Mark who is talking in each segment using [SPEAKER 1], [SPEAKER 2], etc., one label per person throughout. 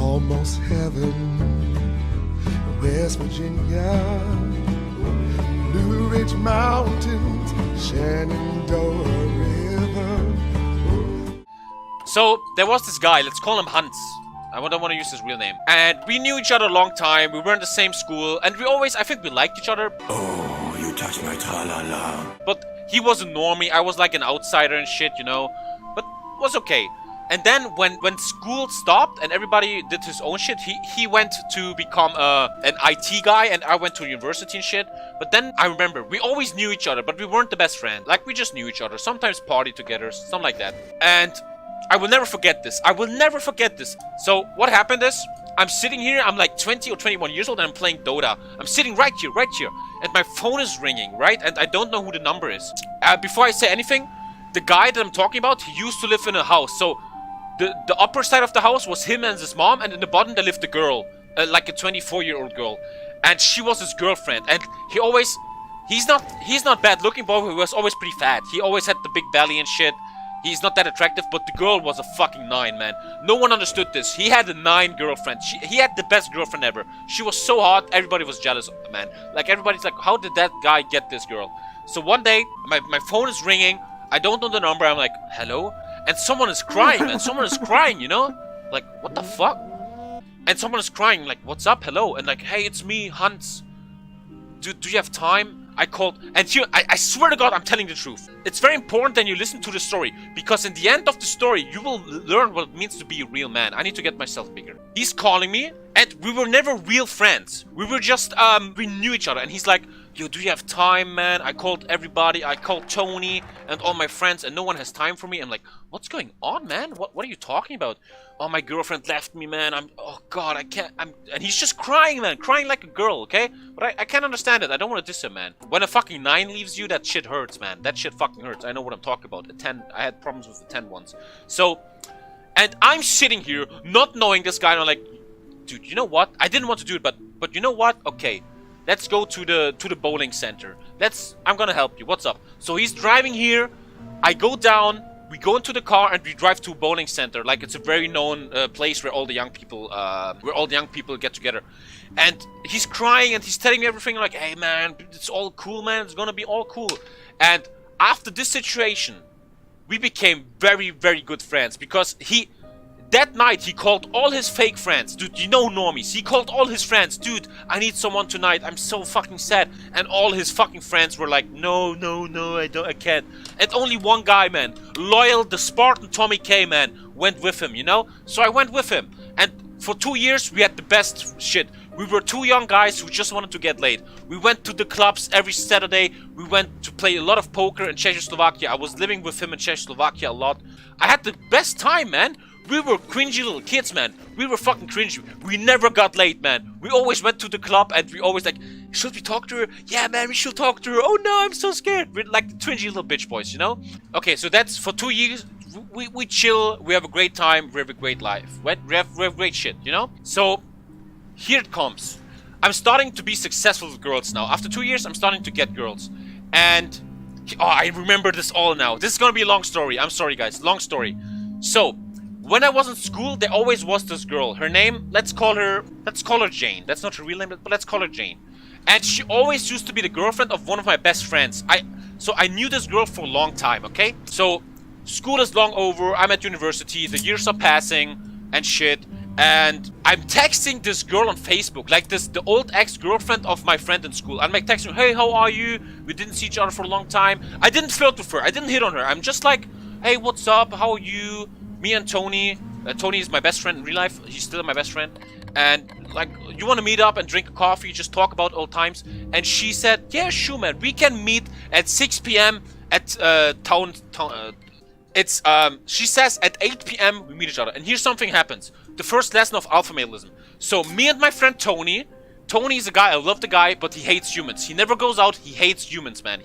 [SPEAKER 1] almost heaven. West Virginia, Blue Ridge Mountains, Shenandoah River.
[SPEAKER 2] So there was this guy, let's call him Hans. I don't want to use his real name. And we knew each other a long time. We were in the same school, and we always, I think we liked each other.
[SPEAKER 3] Oh, you touched my tra-la-la.
[SPEAKER 2] But he was a normie. I was like an outsider and shit, you know. But it was okay. And then when school stopped and everybody did his own shit, he went to become an IT guy, and I went to university and shit. But then I remember we always knew each other, but we weren't the best friends. Like, we just knew each other. Sometimes party together, something like that. And I will never forget this. I will never forget this. So what happened is, I'm sitting here, I'm like 20 or 21 years old, and I'm playing Dota. I'm sitting right here, and my phone is ringing, right? And I don't know who the number is. Before I say anything, the guy that I'm talking about, he used to live in a house. So the upper side of the house was him and his mom, and in the bottom there lived a girl, like a 24-year-old girl. And she was his girlfriend, and he's not bad looking, but he was always pretty fat. He always had the big belly and shit. He's not that attractive, but the girl was a fucking 9, man. No one understood this. He had a 9 girlfriend. He had the best girlfriend ever. She was so hot, everybody was jealous, man. Like, everybody's like, how did that guy get this girl? So one day, my phone is ringing. I don't know the number. I'm like, hello? And someone is crying, man. Someone is crying, you know? Like, what the fuck? And someone is crying, like, what's up? Hello? And like, hey, it's me, Hans. Do you have time? I called, and here, I swear to God, I'm telling the truth. It's very important that you listen to the story, because in the end of the story, you will learn what it means to be a real man. I need to get myself bigger. He's calling me, and we were never real friends. We were just, we knew each other, and he's like, yo, do you have time, man? I called everybody. I called Tony and all my friends, and no one has time for me. I'm like, what's going on, man? What are you talking about? Oh, my girlfriend left me, man. Oh God, I can't, and he's just crying, man. Crying like a girl, okay? But I can't understand it. I don't want to diss him, man. When a fucking 9 leaves you, that shit hurts, man. That shit fucking hurts. I know what I'm talking about. A 10, I had problems with the 10 once. So, and I'm sitting here, not knowing this guy, and I'm like, dude, you know what? I didn't want to do it, but you know what? Okay. Let's go to the bowling center. I'm gonna help you. What's up? So he's driving here. I go down. We go into the car and we drive to a bowling center. Like, it's a very known place where all the young people get together. And he's crying and he's telling me everything. Like, hey man, it's all cool, man. It's gonna be all cool. And after this situation, we became very, very good friends, because that night, he called all his fake friends. Dude, you know normies. He called all his friends. Dude, I need someone tonight. I'm so fucking sad. And all his fucking friends were like, no, I can't. And only one guy, man, loyal, the Spartan TommyKay, man, went with him, you know? So I went with him. And for 2 years, we had the best shit. We were 2 young guys who just wanted to get laid. We went to the clubs every Saturday. We went to play a lot of poker in Czechoslovakia. I was living with him in Czechoslovakia a lot. I had the best time, man. We were cringy little kids, man. We were fucking cringy. We never got laid, man. We always went to the club and we always like, should we talk to her? Yeah, man, we should talk to her. Oh no, I'm so scared. We're like the cringy little bitch boys, you know? Okay, so that's for 2 years. We chill. We have a great time. We have a great life. We have great shit, you know? So here it comes. I'm starting to be successful with girls now. After 2 years, I'm starting to get girls. And oh, I remember this all now. This is gonna be a long story. I'm sorry, guys. Long story. So when I was in school, there always was this girl. Her name, let's call her Jane. That's not her real name, but let's call her Jane. And she always used to be the girlfriend of one of my best friends. So I knew this girl for a long time, okay? So school is long over. I'm at university. The years are passing and shit. And I'm texting this girl on Facebook, like the old ex-girlfriend of my friend in school. I'm like texting her, hey, how are you? We didn't see each other for a long time. I didn't flirt with her. I didn't hit on her. I'm just like, hey, what's up? How are you? Me and Tony. Tony is my best friend in real life. He's still my best friend. And like, you want to meet up and drink a coffee, just talk about old times? And she said, yeah, sure, man. We can meet at 6 p.m. at she says at 8 p.m. we meet each other. And here's something happens. The first lesson of alpha maleism. So me and my friend Tony is a guy, I love the guy, but he hates humans. He never goes out, he hates humans, man.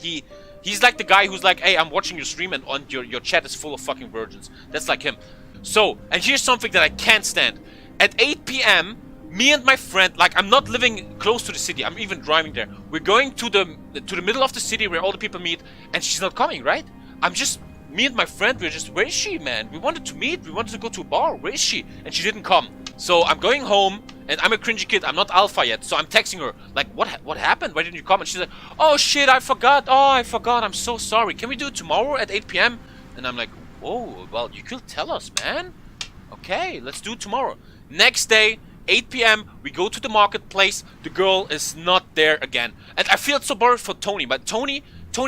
[SPEAKER 2] He's like the guy who's like, hey, I'm watching your stream and on your chat is full of fucking virgins. That's like him. So, and here's something that I can't stand. At 8 p.m., me and my friend, like, I'm not living close to the city, I'm even driving there. We're going to the middle of the city where all the people meet, and she's not coming, right? Me and my friend, we're just, where is she, man? We wanted to meet, we wanted to go to a bar, where is she? And she didn't come. So I'm going home, and I'm a cringy kid. I'm not alpha yet. So I'm texting her, like, what happened? Why didn't you come? And she's like, oh shit, I forgot. Oh, I forgot. I'm so sorry. Can we do it tomorrow at 8 p.m.? And I'm like, oh, well, you could tell us, man. Okay, let's do it tomorrow. Next day, 8 p.m., we go to the marketplace. The girl is not there again. And I feel so bad for Tony, but Tony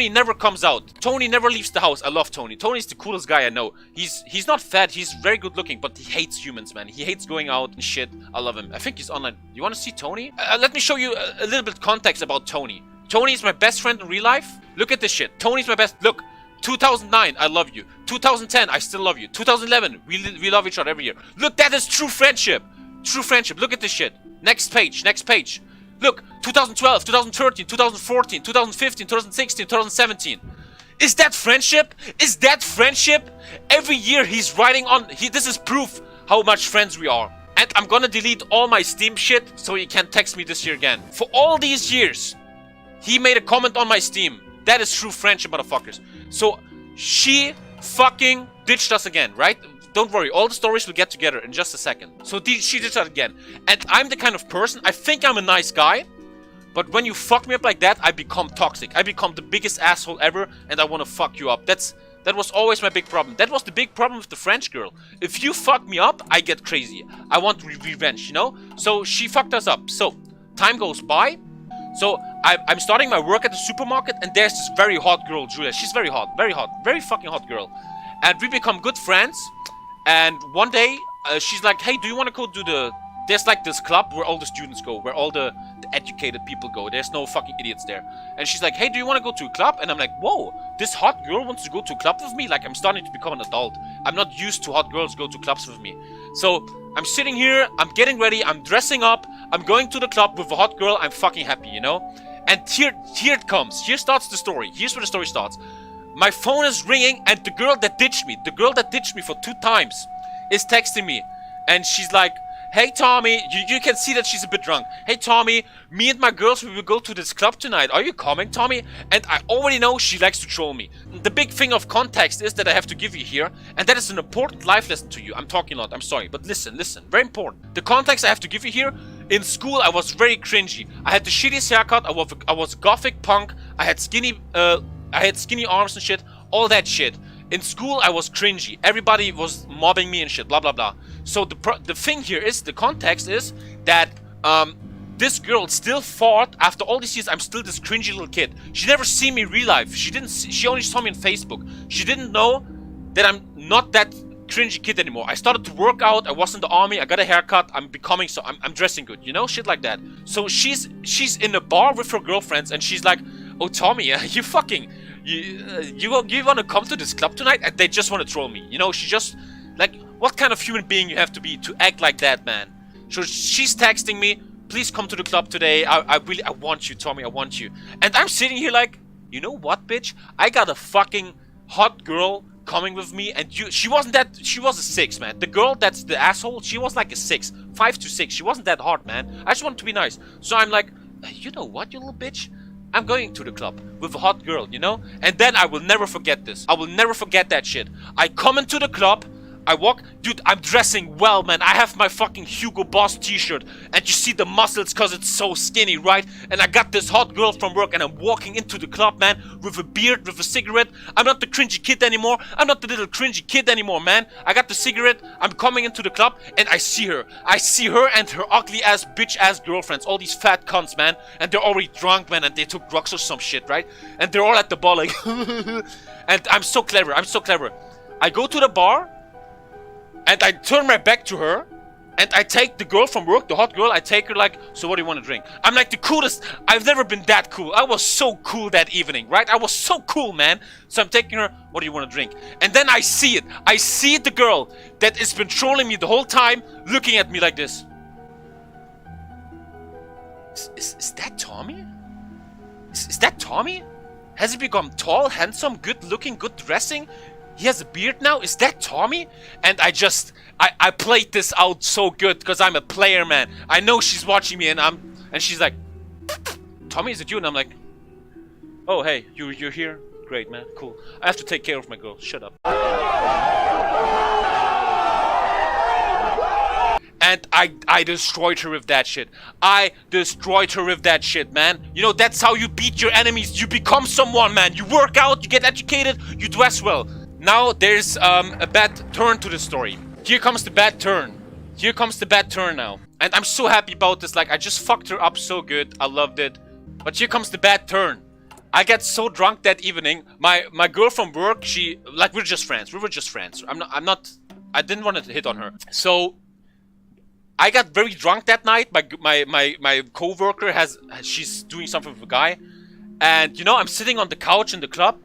[SPEAKER 2] never comes out. Tony never leaves the house. I love Tony. Tony's the coolest guy I know. He's not fat. He's very good looking, but he hates humans, man. He hates going out and shit. I love him. I think he's online. You want to see Tony? Let me show you a little bit context about Tony. Tony is my best friend in real life. Look at this shit. Tony's my best. Look. 2009, I love you. 2010, I still love you. 2011, we love each other every year. Look, that is true friendship. True friendship. Look at this shit. Next page. Next page. Look, 2012, 2013, 2014, 2015, 2016, 2017. Is that friendship? Is that friendship? Every year he's writing on... This is proof how much friends we are. And I'm gonna delete all my Steam shit so he can't text me this year again. For all these years, he made a comment on my Steam. That is true friendship, motherfuckers. So, she fucking ditched us again, right? Don't worry, all the stories will get together in just a second. So, she ditched us again. And I'm the kind of person, I think I'm a nice guy, but when you fuck me up like that, I become toxic. I become the biggest asshole ever, and I want to fuck you up. That was always my big problem. That was the big problem with the French girl. If you fuck me up, I get crazy. I want revenge, you know? So, she fucked us up. So, time goes by. So, I'm starting my work at the supermarket, and there's this very hot girl, Julia. She's very hot, very fucking hot girl. And we become good friends. And one day, she's like, hey, do you want to go to the... There's like this club where all the students go, where all the educated people go. There's no fucking idiots there. And she's like, hey, do you want to go to a club? And I'm like, whoa, this hot girl wants to go to a club with me? Like, I'm starting to become an adult. I'm not used to hot girls go to clubs with me. So, I'm sitting here, I'm getting ready, I'm dressing up, I'm going to the club with a hot girl, I'm fucking happy, you know? And here it comes. Here starts the story. Here's where the story starts. My phone is ringing, and the girl that ditched me for 2 times, is texting me. And she's like, hey Tommy, you can see that she's a bit drunk. Hey Tommy, me and my girls, we will go to this club tonight. Are you coming, Tommy? And I already know she likes to troll me. The big thing of context is that I have to give you here, and that is an important life lesson to you. I'm talking a lot, I'm sorry, but listen, very important. The context I have to give you here, in school I was very cringy. I had the shittiest haircut, I was a gothic punk, I had skinny arms and shit, all that shit. In school, I was cringy. Everybody was mobbing me and shit, blah, blah, blah. So the thing here is, the context is that this girl still thought, after all these years, I'm still this cringy little kid. She never seen me in real life. She only saw me on Facebook. She didn't know that I'm not that cringy kid anymore. I started to work out. I was in the army. I got a haircut. I'm dressing good, you know, shit like that. So she's in a bar with her girlfriends, and she's like, oh, Tommy, you fucking... You want to come to this club tonight? And they just want to troll me. You know, she just... Like, what kind of human being you have to be to act like that, man? So she's texting me, please come to the club today. I want you, Tommy, I want you. And I'm sitting here like, you know what, bitch? I got a fucking hot girl coming with me, and she was a 6, man. The girl that's the asshole, she was like a 6. 5 to 6. She wasn't that hard, man. I just wanted to be nice. So I'm like, you know what, you little bitch? I'm going to the club with a hot girl, you know? And then I will never forget this. I will never forget that shit. I come into the club, I walk, dude, I'm dressing well, man. I have my fucking Hugo Boss t-shirt, and you see the muscles cause it's so skinny, right? And I got this hot girl from work, and I'm walking into the club, man, with a beard, with a cigarette. I'm not the cringy kid anymore. I'm not the little cringy kid anymore, man. I got the cigarette, I'm coming into the club, and I see her. I see her and her ugly ass, bitch ass girlfriends, all these fat cunts, man. And they're already drunk, man, and they took drugs or some shit, right? And they're all at the bar like, and I'm so clever, I go to the bar, and I turn my back to her, and I take the girl from work, the hot girl, I take her like, so what do you want to drink? I'm like the coolest. I've never been that cool. I was so cool that evening, right? I was so cool, man. So I'm taking her, what do you want to drink? And then I see it. I see the girl that has been trolling me the whole time, looking at me like this. Is that Tommy? Is that Tommy? Has he become tall, handsome, good looking, good dressing? He has a beard now? Is that Tommy? And I played this out so good because I'm a player, man. I know she's watching me, and she's like, Tommy, is it you? And I'm like, oh, hey, you're here? Great, man, cool. I have to take care of my girl. Shut up. And I destroyed her with that shit. I destroyed her with that shit, man. You know, that's how you beat your enemies. You become someone, man. You work out, you get educated, you dress well. Now there's a bad turn to the story. Here comes the bad turn. Here comes the bad turn now. And I'm so happy about this. Like, I just fucked her up so good. I loved it. But here comes the bad turn. I got so drunk that evening. My girl from work, she, like, we're just friends. We were just friends. I didn't want to hit on her. So I got very drunk that night. My co-worker she's doing something with a guy. And, you know, I'm sitting on the couch in the club,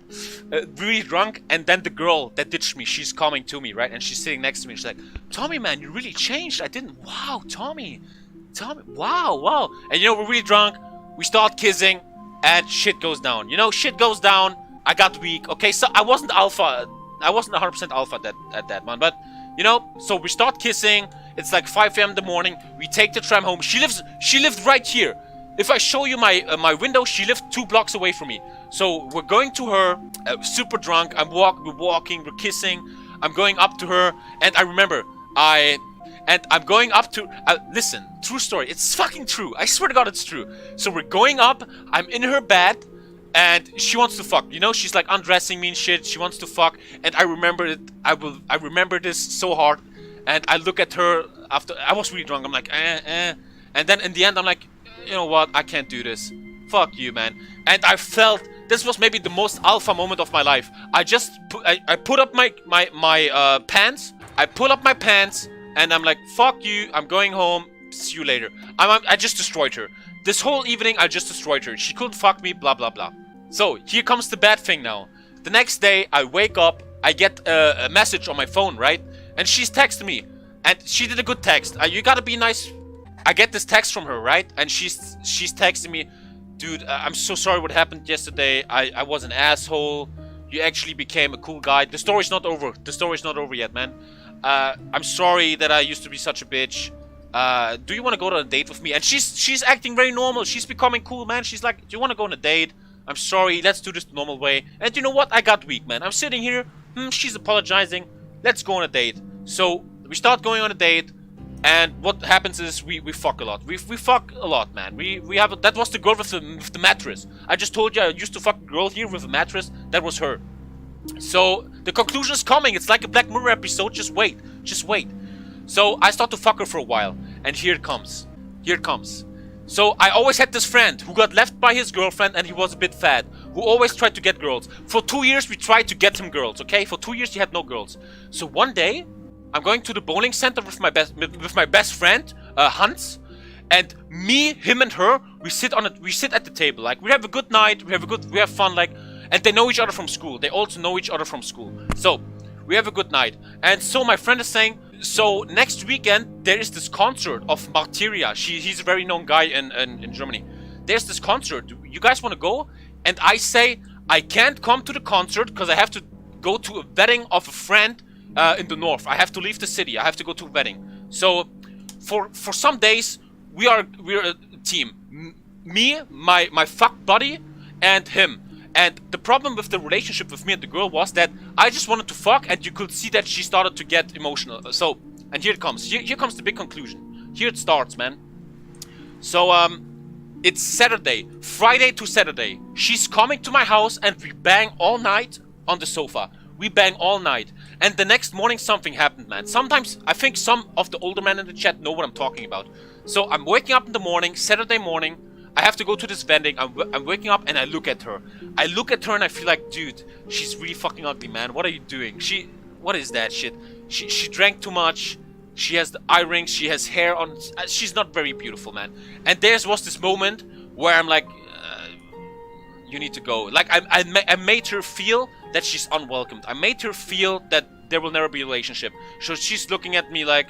[SPEAKER 2] really drunk, and then the girl that ditched me, she's coming to me, right? And she's sitting next to me, and she's like, Tommy, man, you really changed. Wow, Tommy, wow. And, you know, we're really drunk, we start kissing, and shit goes down. You know, shit goes down, I got weak, okay? So I wasn't 100% alpha at that, man, but, you know, so we start kissing, it's like 5 a.m. in the morning, we take the tram home, she lived right here. If I show you my window, she lived 2 blocks away from me. So we're going to her, super drunk. We're walking, we're kissing. I'm going up to her, and I remember I'm going up to. Listen, true story. It's fucking true. I swear to God, it's true. So we're going up. I'm in her bed, and she wants to fuck. You know, she's like undressing me and shit. She wants to fuck, and I remember it. I remember this so hard, and I look at her after. I was really drunk. I'm like, and then in the end, I'm like, you know what? I can't do this. Fuck you, man. And I felt this was maybe the most alpha moment of my life. I put up my pants. I pull up my pants, and I'm like, fuck you. I'm going home. See you later. I just destroyed her. This whole evening, I just destroyed her. She couldn't fuck me. Blah blah blah. So here comes the bad thing now. The next day, I wake up. I get a message on my phone, right? And she's texting me, and she did a good text. You gotta be nice. I get this text from her, right? And she's texting me, dude, I'm so sorry what happened yesterday. I was an asshole. You actually became a cool guy. The story's not over. The story's not over yet, man. I'm sorry that I used to be such a bitch. Do you want to go on a date with me? And she's acting very normal. She's becoming cool, man. She's like, do you want to go on a date? I'm sorry. Let's do this the normal way. And you know what? I got weak, man. I'm sitting here. She's apologizing. Let's go on a date. So we start going on a date. And what happens is we fuck a lot. We fuck a lot, man. We have that was the girl with the mattress. I just told you I used to fuck a girl here with a mattress. That was her. So the conclusion is coming. It's like a Black Mirror episode. Just wait. So I start to fuck her for a while, and here it comes. So I always had this friend who got left by his girlfriend, and he was a bit fat, who always tried to get girls. For 2 years we tried to get him girls. Okay, for 2 years he had no girls. So one day, I'm going to the bowling center with my best friend, Hans, and me, him, and her. We sit at the table. Like, we have a good night. We have fun. Like, and they know each other from school. They also know each other from school. So we have a good night. And so my friend is saying, so next weekend there is this concert of Martyria. He's a very known guy in Germany. There's this concert. You guys want to go? And I say I can't come to the concert because I have to go to a wedding of a friend. In the north. I have to leave the city. I have to go to a wedding. So for some days we're a team. Me, my fuck buddy, and him. And the problem with the relationship with me and the girl was that I just wanted to fuck, and you could see that she started to get emotional. So, and here it comes. Here comes the big conclusion. Here it starts, man. So it's Saturday, Friday to Saturday. She's coming to my house, and we bang all night on the sofa. We bang all night. And the next morning something happened, man. Sometimes, I think some of the older men in the chat know what I'm talking about. So I'm waking up in the morning, Saturday morning. I have to go to this vending. I'm waking up and I look at her. I look at her and I feel like, dude, she's really fucking ugly, man. What are you doing? What is that shit? She drank too much. She has the eye rings. She has hair on. She's not very beautiful, man. And there was this moment where I'm like, you need to go. Like, I made her feel that she's unwelcomed. I made her feel that there will never be a relationship. So she's looking at me like,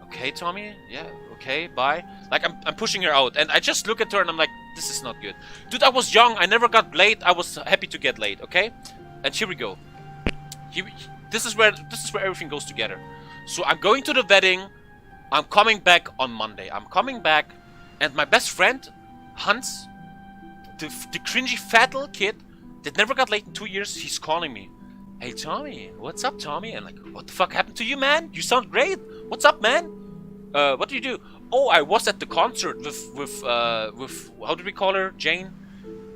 [SPEAKER 2] okay, Tommy, yeah, okay, bye. Like, I'm pushing her out, and I just look at her and I'm like, this is not good. Dude, I was young, I never got laid, I was happy to get laid, okay? And here we go. This is where everything goes together. So I'm going to the wedding, I'm coming back on Monday. I'm coming back, and my best friend, Hans, the cringy fat little kid that never got laid in 2 years, he's calling me. Hey, Tommy, what's up, Tommy? And like, what the fuck happened to you, man? You sound great. What's up, man? What do you do? Oh, I was at the concert with how do we call her? Jane?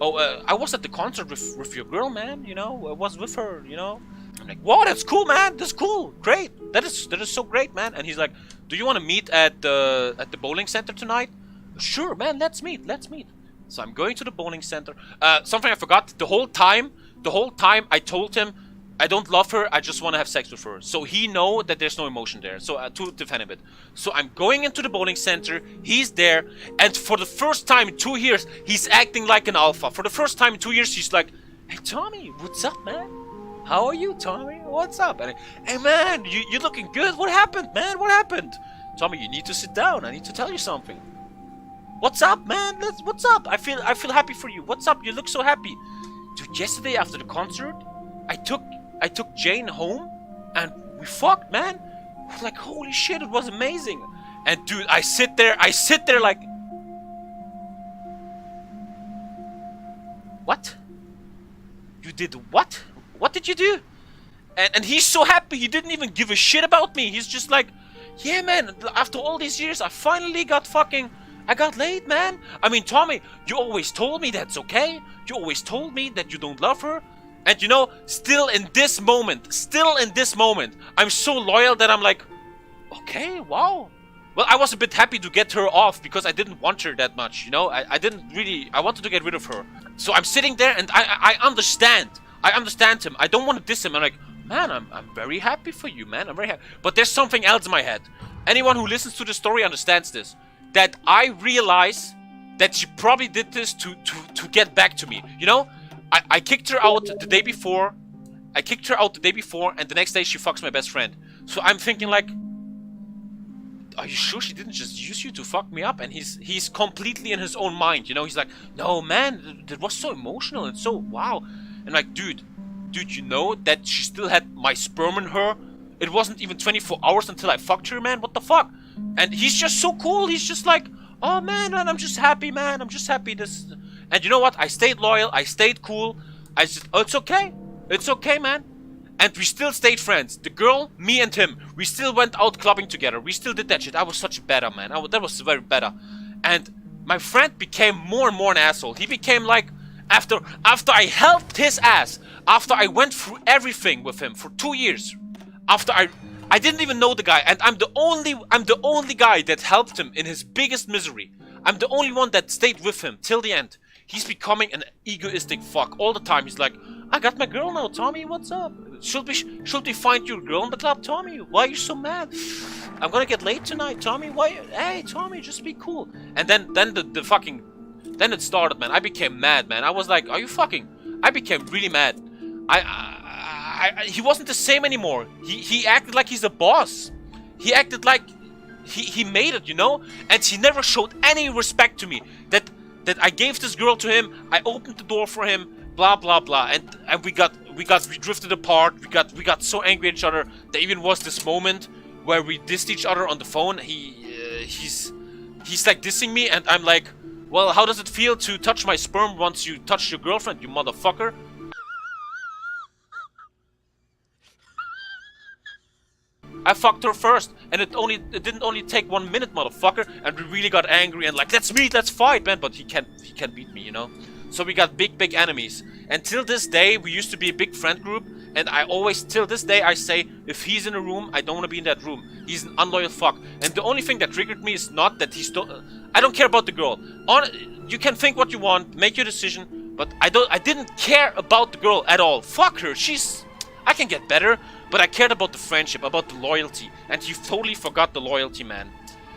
[SPEAKER 2] Oh, I was at the concert with your girl, man. You know, I was with her. You know. I'm like, whoa, that's cool, man. That's cool. Great. That is so great, man. And he's like, do you want to meet at the bowling center tonight? Sure, man. Let's meet. Let's meet. So I'm going to the bowling center. Something I forgot. The whole time I told him I don't love her. I just want to have sex with her. So he know that there's no emotion there. So to defend a bit. So I'm going into the bowling center. He's there, and for the first time in 2 years, he's acting like an alpha. For the first time in 2 years, he's like, "Hey Tommy, what's up, man? How are you, Tommy? What's up?" And "Hey man, you're looking good. What happened, man? What happened?" "Tommy, you need to sit down. I need to tell you something." "What's up, man? What's up? I feel happy for you. What's up? You look so happy." Dude, yesterday after the concert, I took Jane home and we fucked, man. Like, holy shit, it was amazing. And dude, I sit there like, what? You did what? What did you do? And he's so happy. He didn't even give a shit about me. He's just like, yeah, man, after all these years, I finally got laid, man. I mean, Tommy, you always told me that's okay. You always told me that you don't love her. And you know, still in this moment, I'm so loyal that I'm like, okay, wow. Well, I was a bit happy to get her off because I didn't want her that much, you know? I wanted to get rid of her. So I'm sitting there and I understand him. I don't want to diss him. I'm like, man, I'm very happy for you, man. I'm very happy. But there's something else in my head. Anyone who listens to the story understands this. That I realize that she probably did this to get back to me, you know? I kicked her out the day before. And the next day she fucks my best friend. So I'm thinking like, are you sure she didn't just use you to fuck me up? And he's completely in his own mind, you know? He's like, no, man, that was so emotional and so wow. And like, dude, you know that she still had my sperm in her? It wasn't even 24 hours until I fucked her, man. What the fuck? And he's just so cool. He's just like, oh, man, I'm just happy, man. I'm just happy this... And you know what? I stayed loyal. I stayed cool. I said, oh, it's okay. It's okay, man. And we still stayed friends. The girl, me and him. We still went out clubbing together. We still did that shit. I was such better, man. That was very better. And my friend became more and more an asshole. He became like, after I helped his ass, after I went through everything with him for 2 years, after I didn't even know the guy, and I'm the only guy that helped him in his biggest misery. I'm the only one that stayed with him till the end. He's becoming an egoistic fuck all the time. He's like, I got my girl now, Tommy, what's up? Should we find your girl in the club, Tommy? Why are you so mad? I'm gonna get late tonight, Tommy. Why? Hey, Tommy, just be cool. And then it started, man. I became mad, man. I was like, are you fucking? I became really mad. He wasn't the same anymore. He acted like he's a boss. He acted like he made it, you know? And he never showed any respect to me. That I gave this girl to him, I opened the door for him, blah blah blah, and we drifted apart. We got so angry at each other. There even was this moment where we dissed each other on the phone. He's like dissing me, and I'm like, well, how does it feel to touch my sperm once you touch your girlfriend, you motherfucker? I fucked her first, and it didn't only take 1 minute, motherfucker, and we really got angry and like, let's meet, let's fight, man, but he can't beat me, you know? So we got big enemies. And till this day, we used to be a big friend group, and till this day, I say, if he's in a room, I don't want to be in that room. He's an unloyal fuck. And the only thing that triggered me is not that I don't care about the girl. You can think what you want, make your decision, but I didn't care about the girl at all. Fuck her, I can get better. But I cared about the friendship, about the loyalty. And he totally forgot the loyalty, man.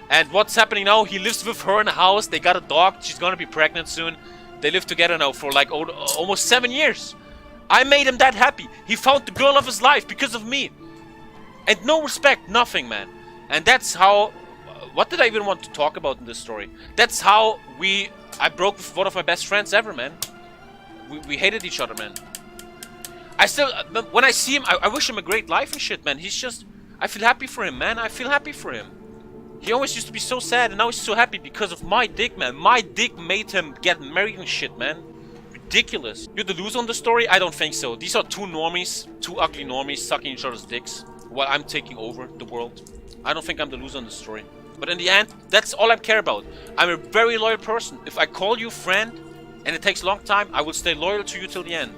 [SPEAKER 2] And what's happening now? He lives with her in a house. They got a dog. She's gonna be pregnant soon. They live together now for like almost 7 years. I made him that happy. He found the girl of his life because of me. And no respect, nothing, man. And that's how... What did I even want to talk about in this story? That's how I broke with one of my best friends ever, man. We hated each other, man. I still, when I see him, I wish him a great life and shit, man. He's just, I feel happy for him, man. I feel happy for him. He always used to be so sad, and now he's so happy because of my dick, man. My dick made him get married and shit, man. Ridiculous. You're the loser on the story? I don't think so. These are two ugly normies sucking each other's dicks while I'm taking over the world. I don't think I'm the loser on the story. But in the end, that's all I care about. I'm a very loyal person. If I call you friend, and it takes a long time, I will stay loyal to you till the end.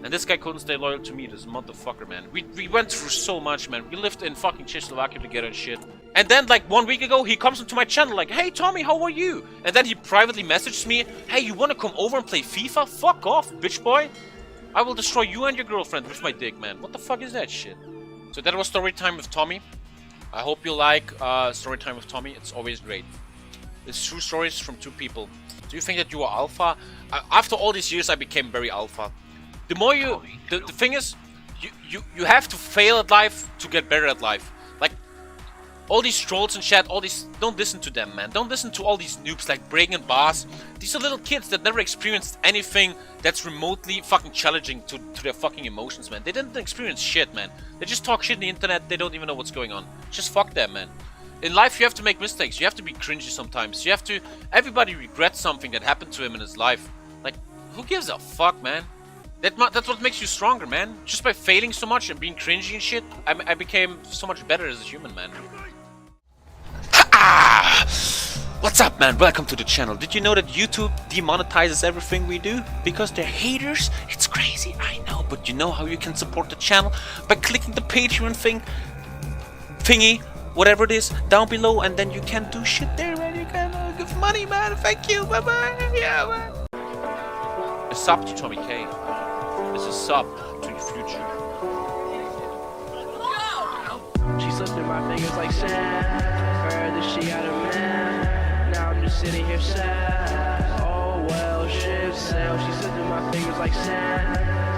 [SPEAKER 2] And this guy couldn't stay loyal to me, this motherfucker, man. We went through so much, man. We lived in fucking Czechoslovakia together and shit. And then, like, 1 week ago, he comes into my channel like, hey, Tommy, how are you? And then he privately messaged me, hey, you wanna come over and play FIFA? Fuck off, bitch boy. I will destroy you and your girlfriend with my dick, man. What the fuck is that shit? So that was story time with Tommy. I hope you like story time with Tommy. It's always great. It's true stories from two people. Do you think that you are alpha? After all these years, I became very alpha. The more you... The thing is, you have to fail at life to get better at life. Like, all these trolls and chat, all these... Don't listen to them, man. Don't listen to all these noobs like Breaking and Boss. These are little kids that never experienced anything that's remotely fucking challenging to their fucking emotions, man. They didn't experience shit, man. They just talk shit on the internet. They don't even know what's going on. Just fuck them, man. In life, you have to make mistakes. You have to be cringy sometimes. You have to... Everybody regrets something that happened to him in his life. Like, who gives a fuck, man? That's what makes you stronger, man. Just by failing so much and being cringy and shit, I became so much better as a human, man. What's up, man? Welcome to the channel. Did you know that YouTube demonetizes everything we do? Because they're haters? It's crazy, I know. But you know how you can support the channel? By clicking the Patreon thingy, whatever it is, down below. And then you can do shit there, man. You can give money, man. Thank you. Bye-bye. Yeah, man. A sub to TommyKay. It's a sub to your future.
[SPEAKER 4] She slipped through my fingers like sand. Heard that she got a man. Now I'm just sitting here sad. Oh well, shit sail. She slipped through my fingers like sand.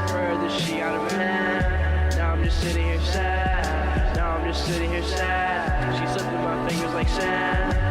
[SPEAKER 4] Heard that she got a man. Now I'm just sitting here sad. Now I'm just sitting here sad. She slipped through my fingers like sand.